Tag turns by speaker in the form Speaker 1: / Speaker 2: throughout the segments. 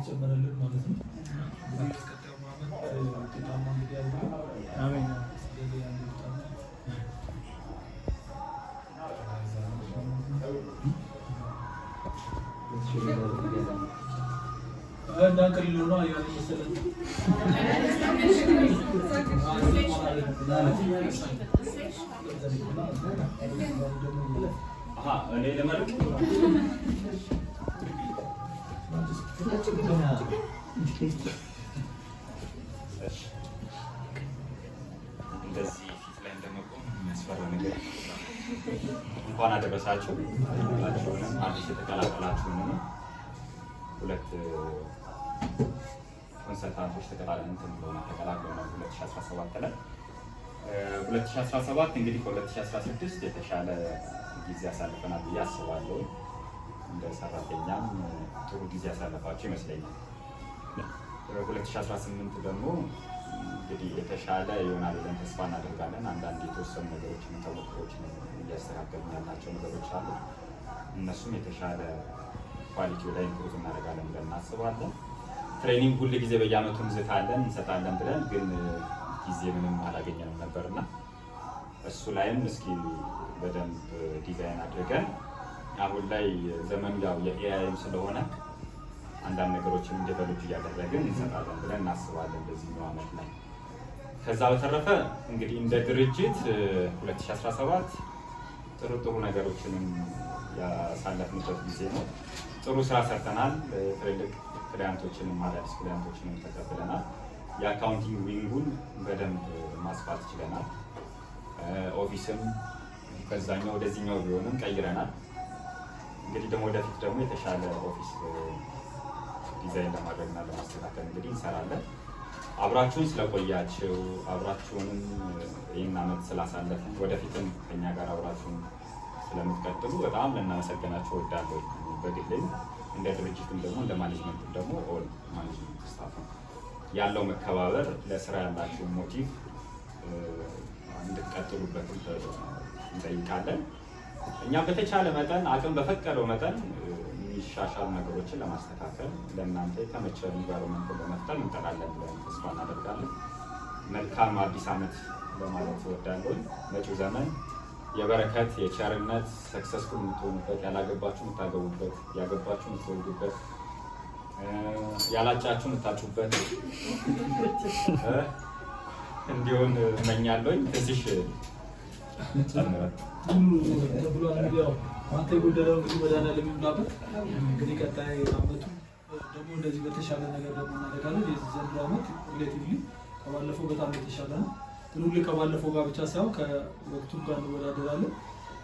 Speaker 1: ይጨመረልን ማለት ነው። ቀጣዩ ዓመት ውጤታማ እንዲያደርግ አሜን። እንዳንቀልል ነው ያለ መሰለኝ።
Speaker 2: እኔ ለማድረግ እንደዚህ ፊት ላይ እንደመቆም የሚያስፈራ ነገር እንኳን አደረሳችሁ። ሁላችሁንም አዲስ የተቀላቀላችሁንም ሁለት ኮንሰልታንቶች ተቀላቅለው ነው 2017 ላይ 2017 እንግዲህ ከ2016 የተሻለ ጊዜ ያሳልፈናል ብዬ አስባለሁ። እንደ ሰራተኛም ጥሩ ጊዜ ያሳለፋችሁ ይመስለኛል። 2018 ደግሞ እንግዲህ የተሻለ ይሆናል ብለን ተስፋ እናደርጋለን። አንዳንድ የተወሰኑ ነገሮችን ተሞክሮችን እያስተካከልን ያላቸው ነገሮች አሉ። እነሱም የተሻለ ኳሊቲ ላይ ኢምፕሩቭ እናደርጋለን ብለን እናስባለን። ትሬኒንግ ሁሉ ጊዜ በየአመቱ እንሰጣለን ብለን ግን ጊዜ ምንም አላገኘንም ነበርና እሱ ላይም እስኪ በደንብ ዲዛይን አድርገን አሁን ላይ ዘመኑ ያው የኤአይም ስለሆነ አንዳንድ ነገሮችን ዴቨሎፕ እያደረግን እንሰጣለን ብለን እናስባለን በዚህኛው አመት ላይ። ከዛ በተረፈ እንግዲህ እንደ ድርጅት 2017 ጥሩ ነገሮችንም ያሳለፍንበት ጊዜ ነው። ጥሩ ስራ ሰርተናል። ትልልቅ ክሊያንቶችንም አዳዲስ ክሊያንቶችንም ተቀብለናል። የአካውንቲንግ ዊንጉን በደንብ ማስፋት ችለናል። ኦፊስም ከዛኛው ወደዚህኛው ቢሆንም ቀይረናል። እንግዲህ ደግሞ ወደፊት ደግሞ የተሻለ ኦፊስ ዲዛይን ለማድረግና ለማስተካከል እንግዲህ እንሰራለን። አብራችሁን ስለቆያችሁ አብራችሁንም ይህን አመት ስላሳለፍን ወደፊትም ከኛ ጋር አብራችሁን ስለምትቀጥሉ በጣም ልናመሰግናችሁ እወዳለሁ። በግሌም እንደ ድርጅትም ደግሞ እንደ ማኔጅመንትም ደግሞ ኦል ማኔጅመንት ስታፍ ያለው መከባበር ለስራ ያላችሁ ሞቲቭ እንድትቀጥሉበት እንጠይቃለን። እኛ በተቻለ መጠን አቅም በፈቀደው መጠን የሚሻሻል ነገሮችን ለማስተካከል ለእናንተ የተመቸ ኢንቫይሮንመንት ለመፍጠር እንጠራለን ብለን ተስፋ እናደርጋለን። መልካም አዲስ አመት ለማለት እወዳለሁ። መጪው ዘመን የበረከት የቸርነት ሰክሰስፉል የምትሆኑበት፣ ያላገባችሁ የምታገቡበት፣ ያገባችሁ የምትወልዱበት፣ ያላጫችሁ የምታጩበት እንዲሆን እመኛለሁ። ትንሽ
Speaker 1: አንተ የጎደለው እንግዲህ መድኃኒዓለም ይሙላበት። እንግዲህ ቀጣይ አመቱ ደግሞ እንደዚህ በተሻለ ነገር ደግሞ እናደርጋለን። የዘንድሮ አመት ሪሌቲቭሊ ከባለፈው በጣም የተሻለ ነው። ሁሉ ከባለፈው ጋር ብቻ ሳይሆን ከወቅቱ ጋር እንወዳደራለን።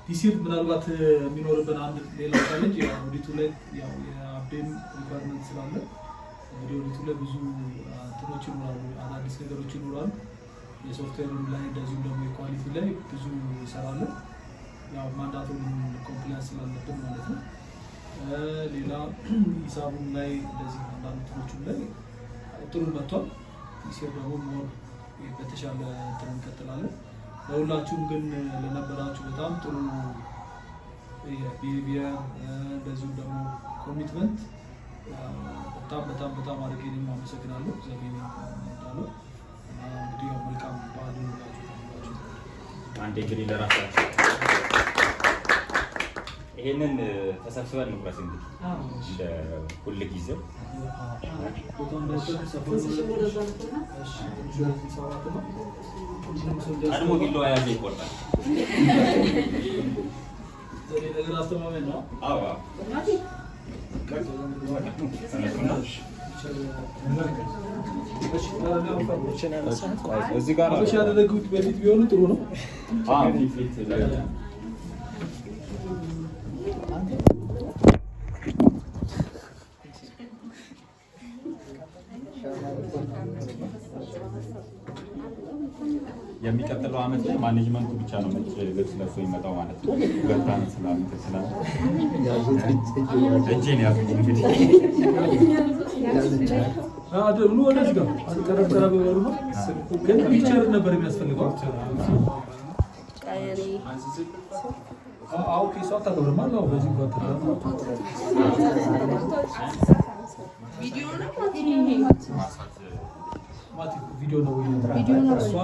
Speaker 1: ዲሲር ምናልባት የሚኖርብን አንድ ሌላ ቻሌንጅ ኦዲቱ ላይ ያው የአፕዴት ሪኳየርመንት ስላለ እንግዲህ ኦዲቱ ላይ ብዙ እንትኖች ይኖራሉ፣ አዳዲስ ነገሮች ይኖራሉ። የሶፍትዌሩም ላይ እንደዚሁም ደግሞ የኳሊቲ ላይ ብዙ እንሰራለን። ያው ማንዳቱን ኮምፕላንስ ስላለብን ማለት ነው። ሌላ ሂሳቡም ላይ እንደዚህ አንዳንድ እንትኖችም ላይ ጥሩ መጥቷል። ዲሲር ደግሞ ሞር በተሻለ እንትን እንቀጥላለን። ለሁላችሁም ግን ለነበራችሁ በጣም ጥሩ የቢሄቪየር እንደዚሁም ደግሞ ኮሚትመንት በጣም አድርጌ አመሰግናለሁ። ዘመን እንዳለው እንግዲህ መልካም በዓል ይሁንላችሁ።
Speaker 2: አንዴ እንግዲህ ለራሳችሁ ይሄንን ተሰብስበን እንቁረስ እንግዲህ እንደ ሁሉ ጊዜው ቀድሞ ቢለው ያዘ ይቆርጣል።
Speaker 1: ነገር አስተማማኝ ነው።
Speaker 2: አዎ
Speaker 1: እዚህ ጋር ያደረጉት በፊት ቢሆኑ ጥሩ ነው።
Speaker 2: የሚቀጥለው አመት ላይ ማኔጅመንቱ ብቻ ነው ነጭ ልብስ ለብሶ የሚመጣው ማለት ነው። ሁለት አመት ስላለ እጄን ያዙኝ እንግዲህ
Speaker 1: ኑ ወደዚህ ጋር ቀረብ በሉ ነው። ግን ፒክቸር ነበር የሚያስፈልገው። ኦኬ ሷታ ተብርማ ነው በዚህ ጋር
Speaker 3: ቪዲዮ ነው
Speaker 1: ማቲ ቪዲዮ ነው
Speaker 3: ቪዲዮ ነው
Speaker 2: እሷ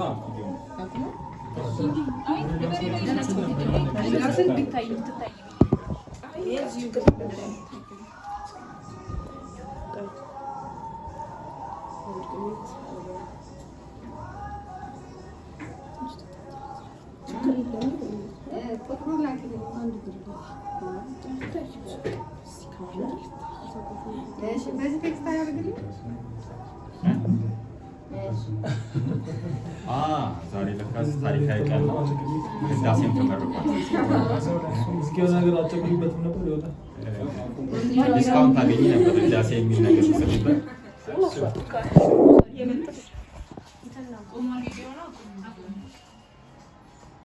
Speaker 2: ዛሬ ለካስ ታሪካዊ ቀን ነው። ህዳሴም ተመርቋል።
Speaker 1: እስኪ ነገር አጨብጭበት ነበር ይወጣ
Speaker 2: ዲስካውንት አገኘ ነበር ህዳሴ የሚል ነገር ሲሰጥበት